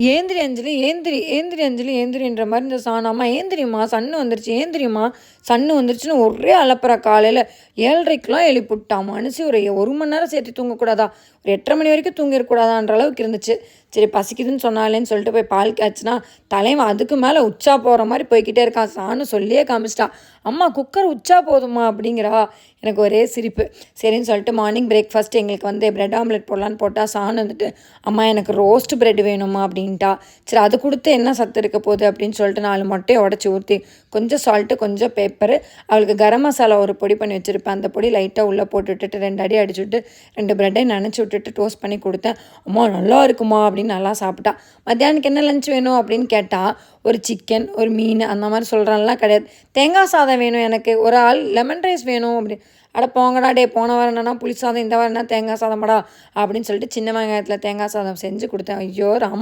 ஏந்திரி அஞ்சலி, ஏந்திரி, ஏந்திரி அஞ்சலி, ஏந்திரின்ற மாரி இந்த அம்மா ஏந்திரிம்மா சன்னு வந்துருச்சு, ஏந்திரிம்மா சன்னு வந்துருச்சுன்னு ஒரே அலப்பற காலையில 7:30க்கெல்லாம் எழுப்பிவுட்டா. மனுஷி ஒரு 1 மணி நேரம் சேர்த்து தூங்கக்கூடாதா? ஒரு 8:30 மணி வரைக்கும் தூங்கியிருக்கக்கூடாதான்ற அளவுக்கு இருந்துச்சு. சரி பசிக்குதுன்னு சொன்னாளேன்னு சொல்லிட்டு போய் பால் காய்ச்சினா, தலைவன் அதுக்கு மேல உச்சா போற மாரி போய்க்கிட்டே இருக்கான். சான்னு சொல்லியே காமிச்சிட்டா. "அம்மா குக்கர் உச்சா போதும்மா" அப்படிங்கிறா. எனக்கு ஒரே சிரிப்பு. சரின்னு சொல்லிட்டு மார்னிங் பிரேக்ஃபாஸ்ட் எங்களுக்கு வந்து பிரெட் ஆம்லெட் போடலான்னு போட்டா, சான்னு வந்துட்டு, "அம்மா எனக்கு ரோஸ்ட் பிரெட் வேணும்மா" அப்படின்ட்டா. சரி அது குடுத்து என்ன சத்து இருக்க போகுது அப்படின்னு சொல்லிட்டு 4 முட்டைய உடைச்சு ஊத்தி, கொஞ்சம் சால்ட்டு, கொஞ்சம் பெப்பரு, அவளுக்கு கரம் மசாலா ஒரு பொடி பண்ணி வச்சிருப்பேன். அந்த பொடி லைட்டா உள்ள போட்டு விட்டுட்டு 2 அடி அடிச்சு விட்டு 2 பிரெட்டையும் நனைச்சு விட்டுட்டு டோஸ்ட் பண்ணி குடுத்தேன். "அம்மா நல்லா இருக்குமா" அப்படின்னு நல்லா சாப்பிட்டா. மத்தியானத்துக்கு என்ன லஞ்ச் வேணும் அப்படின்னு கேட்டா, ஒரு சிக்கன், ஒரு மீன் அந்த மாரி சொல்றான்லாம் கிடையாது. "தேங்காய் சாதம் வேணும் எனக்கு. ஒரு ஆள் லெமன் ரைஸ் வேணும்" அப்படி. "அட போங்கடா டேய்! போன வாரம் என்னன்னா புளி சாதம், இந்த வாரம் என்ன தேங்காய் சாதமாடா" அப்படின்னு சொல்லிட்டு சின்ன வெங்காயத்தில தேங்காய் சாதம் செஞ்சு குடுத்தேன். ஐயோ ராமா!